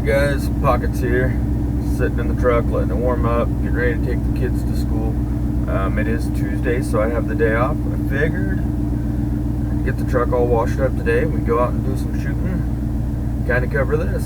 Guys, Pockets here, sitting in the truck, letting it warm up, getting ready to take the kids to school. It is Tuesday, so I have the day off. I figured I'd get the truck all washed up today. We go out and do some shooting, kind of cover this.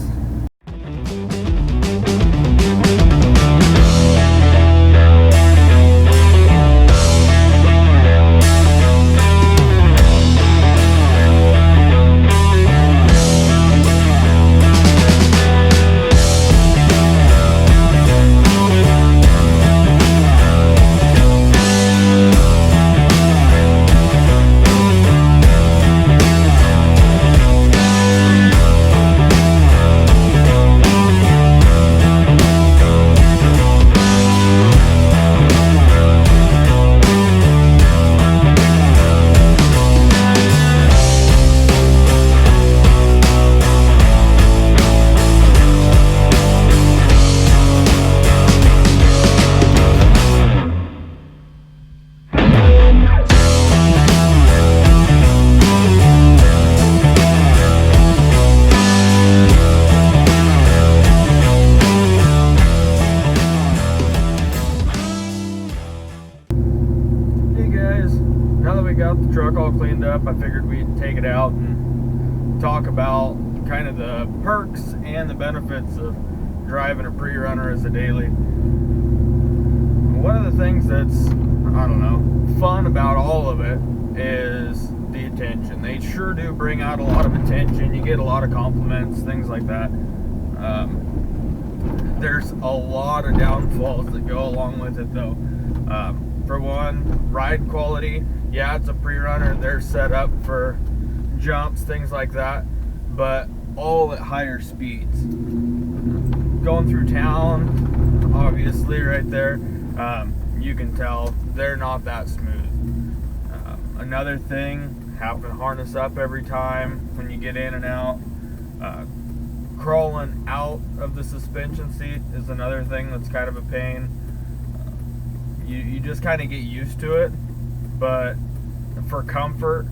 Now that we got the truck all cleaned up, I figured we'd take it out and talk about kind of the perks and the benefits of driving a pre-runner as a daily. One of the things that's, I don't know, fun about all of it is the attention. They sure do bring out a lot of attention. You get a lot of compliments, things like that. There's a lot of downfalls that go along with it though. For one, ride quality. Yeah, it's a pre-runner. They're set up for jumps, things like that, but all at higher speeds. Going through town, obviously right there, you can tell they're not that smooth. Another thing, having to harness up every time when you get in and out. Crawling out of the suspension seat is another thing that's kind of a pain. You just kind of get used to it, but for comfort,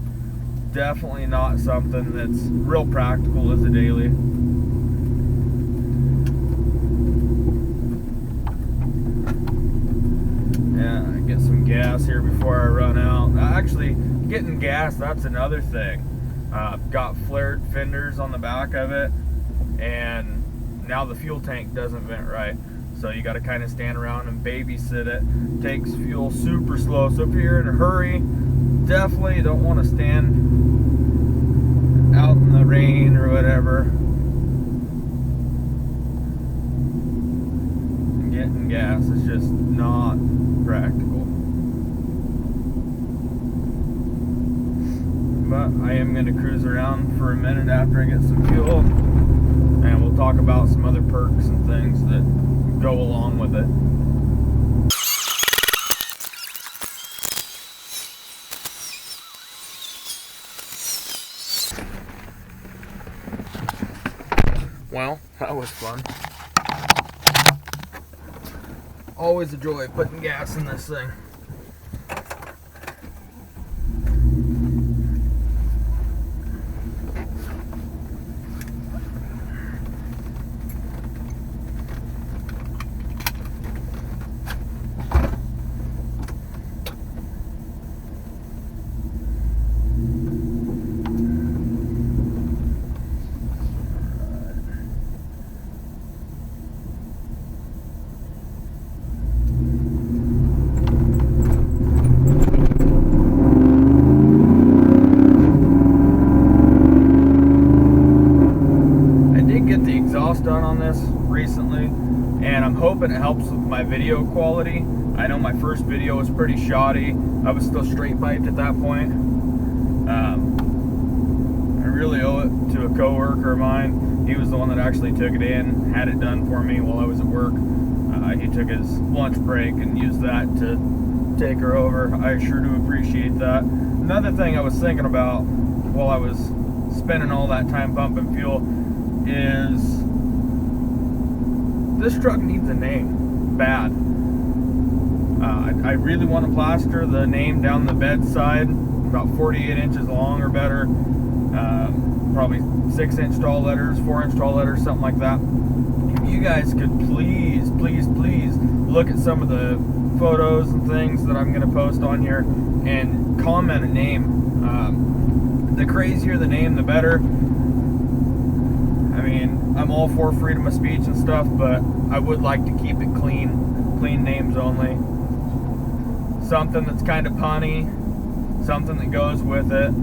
definitely not something that's real practical as a daily. Yeah, get some gas here before I run out. Actually, getting gas, that's another thing. Got flared fenders on the back of it, and now the fuel tank doesn't vent right. So you got to kind of stand around and babysit it. Takes fuel super slow. So if you're in a hurry, definitely don't want to stand out in the rain or whatever. And getting gas is just not practical. But I am going to cruise around for a minute after I get some fuel. And we'll talk about some other perks and things that go along with it. Well, that was fun. Always a joy putting gas in this thing. Done on this recently, and I'm hoping it helps with my video quality. I know my first video was pretty shoddy. I was still straight piped at that point. I really owe it to a coworker of mine. He was the one that actually took it in, had it done for me while I was at work. He took his lunch break and used that to take her over. I sure do appreciate that. Another thing I was thinking about while I was spending all that time pumping fuel is this truck needs a name, bad. I really want to plaster the name down the bed side, about 48 inches long or better. probably 6-inch tall letters, 4-inch tall letters, something like that. If you guys could please look at some of the photos and things that I'm going to post on here and comment a name. The crazier the name, the better. I mean, I'm all for freedom of speech and stuff, but I would like to keep it clean names only. Something that's kind of punny, something that goes with it.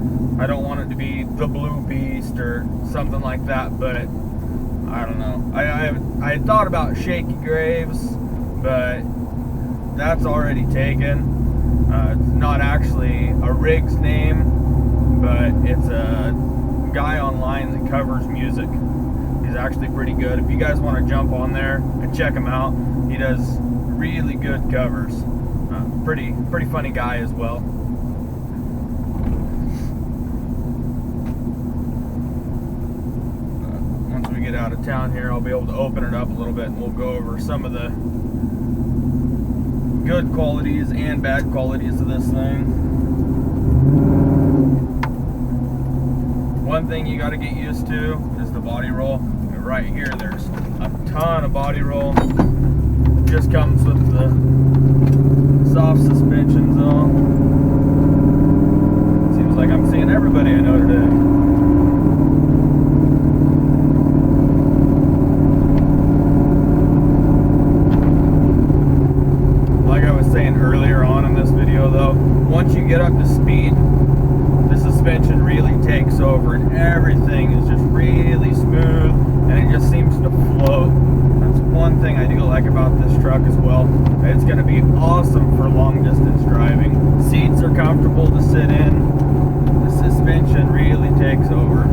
I don't want it to be the Blue Beast or something like that, but I don't know. I had thought about Shaky Graves, but that's already taken. It's not actually a Riggs name, but it's a guy online that covers music. He's actually pretty good. If you guys want to jump on there and check him out, he does really good covers. Pretty funny guy as well. Once we get out of town here, I'll be able to open it up a little bit and we'll go over some of the good qualities and bad qualities of this thing. One thing you got to get used to is the body roll. Right here, there's a ton of body roll. Just comes with the soft suspension though. Seems like I'm seeing everybody I know today. Like I was saying earlier on in this video though, once you get up to speed, the suspension really takes over and everything is just really smooth and it just seems to float. That's one thing I do like about this truck as well. It's going to be awesome for long distance driving. Seats are comfortable to sit in. The suspension really takes over.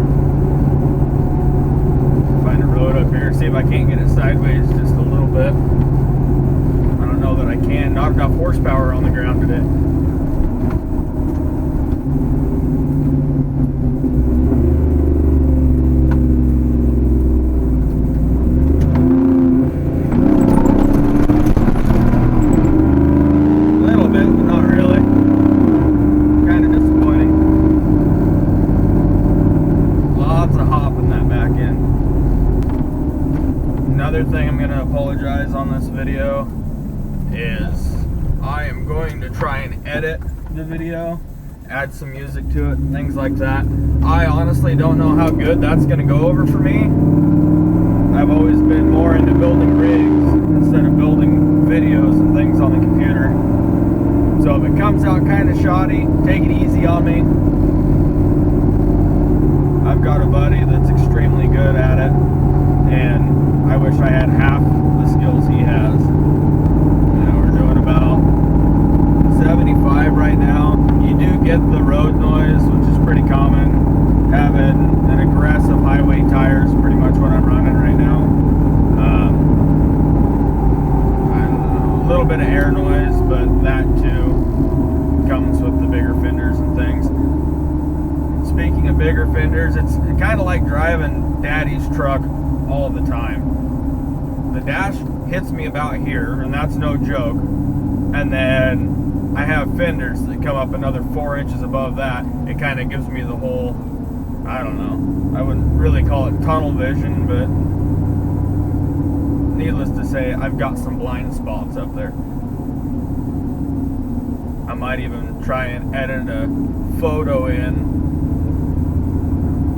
Find a road up here, see if I can't get it sideways just a little bit. I don't know that I can. Not enough horsepower on the ground today. Another thing I'm going to apologize on this video is I am going to try and edit the video, add some music to it, things like that. I honestly don't know how good that's going to go over for me. I've always been more into building rigs instead of building videos and things on the computer. So if it comes out kind of shoddy, take it easy on me. I've got a buddy that's extremely good at it, and I wish I had half the skills he has. You know, we're doing about 75 right now. You do get the road noise, which is pretty common. Having an aggressive highway tire is pretty much what I'm running right now. A little bit of air noise, but that too comes with the bigger fenders and things. Speaking of bigger fenders, it's kind of like driving Daddy's truck all the time. The dash hits me about here, and that's no joke. And then I have fenders that come up another 4 inches above that. It kind of gives me the whole, I don't know, I wouldn't really call it tunnel vision, but needless to say, I've got some blind spots up there. I might even try and edit a photo in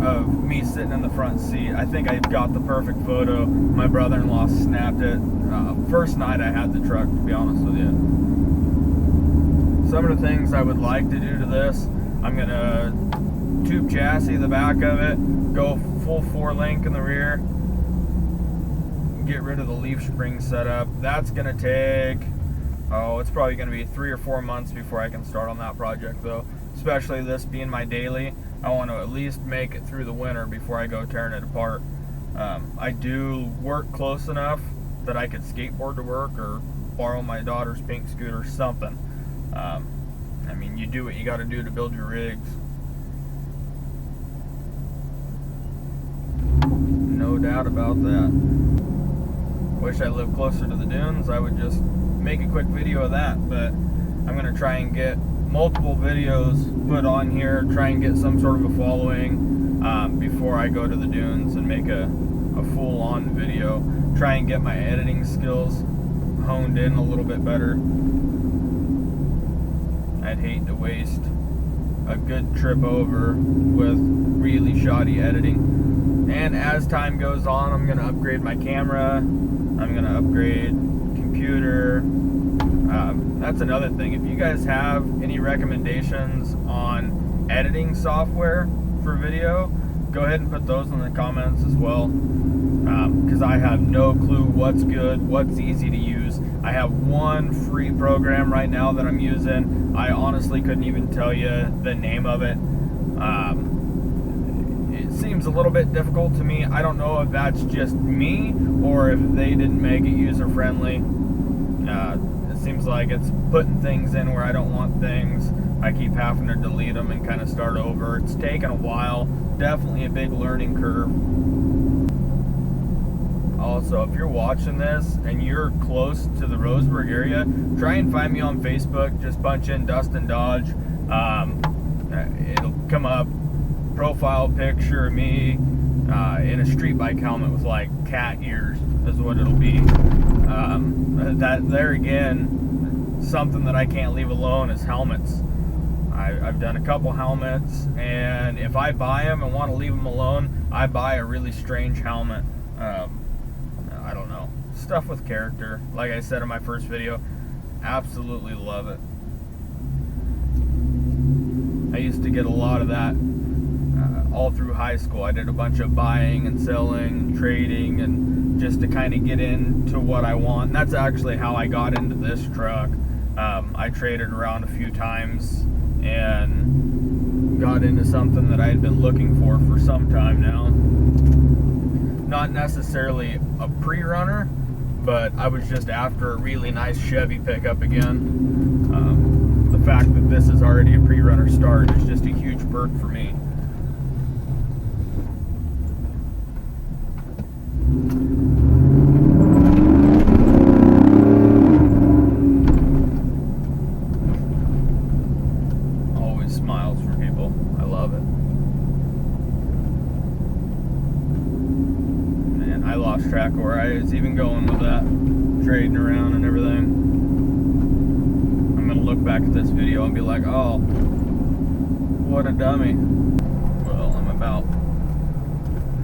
of me sitting in the front seat. I think I've got the perfect photo. My brother-in-law snapped it first night I had the truck, to be honest with you. Some of the things I would like to do to this, I'm gonna tube chassis the back of it, go full 4-link in the rear, get rid of the leaf spring setup. That's gonna take, it's probably gonna be 3 or 4 months before I can start on that project though, especially this being my daily. I want to at least make it through the winter before I go tearing it apart. I do work close enough that I could skateboard to work or borrow my daughter's pink scooter, something. I mean, you do what you got to do to build your rigs. No doubt about that. Wish I lived closer to the dunes. I would just make a quick video of that, but I'm going to try and get multiple videos put on here, try and get some sort of a following. before I go to the dunes and make a full-on video. Try and get my editing skills honed in a little bit better. I'd hate to waste a good trip over with really shoddy editing. And as time goes on, I'm going to upgrade my camera. I'm going to upgrade computer. That's another thing. If you guys have any recommendations on editing software for video, go ahead and put those in the comments as well. Because I have no clue what's good, what's easy to use. I have one free program right now that I'm using. I honestly couldn't even tell you the name of it. It seems a little bit difficult to me. I don't know if that's just me or if they didn't make it user-friendly. It seems like it's putting things in where I don't want things. I keep having to delete them and kind of start over. It's taken a while. Definitely a big learning curve. Also, if you're watching this and you're close to the Roseburg area, try and find me on Facebook. Just punch in Dustin Dodge. It'll come up. Profile picture of me in a street bike helmet with like cat ears is what it'll be. That there again, something that I can't leave alone is helmets. I've done a couple helmets, and if I buy them and want to leave them alone, I buy a really strange helmet. I don't know, stuff with character. Like I said in my first video, absolutely love it. I used to get a lot of that all through high school. I did a bunch of buying and selling, trading, and just to kind of get into what I want. And that's actually how I got into this truck. I traded around a few times and got into something that I had been looking for some time now. Not necessarily a pre-runner, but I was just after a really nice Chevy pickup again. The fact that this is already a pre-runner start is just a huge perk for me. Always smiles for people. I love it. Man, I lost track of where I was even going with that, trading around and everything. I'm gonna look back at this video and be like, oh, what a dummy. Well, I'm about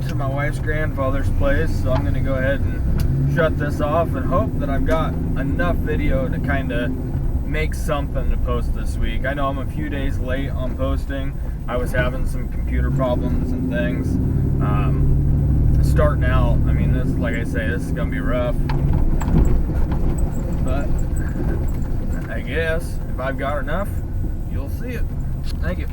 to my wife's grandfather's place, so I'm gonna go ahead and shut this off and hope that I've got enough video to kind of make something to post this week. I know I'm a few days late on posting. I was having some computer problems and things. Starting out, I mean, this, like I say, this is gonna be rough, but I guess if I've got enough, you'll see it. Thank you.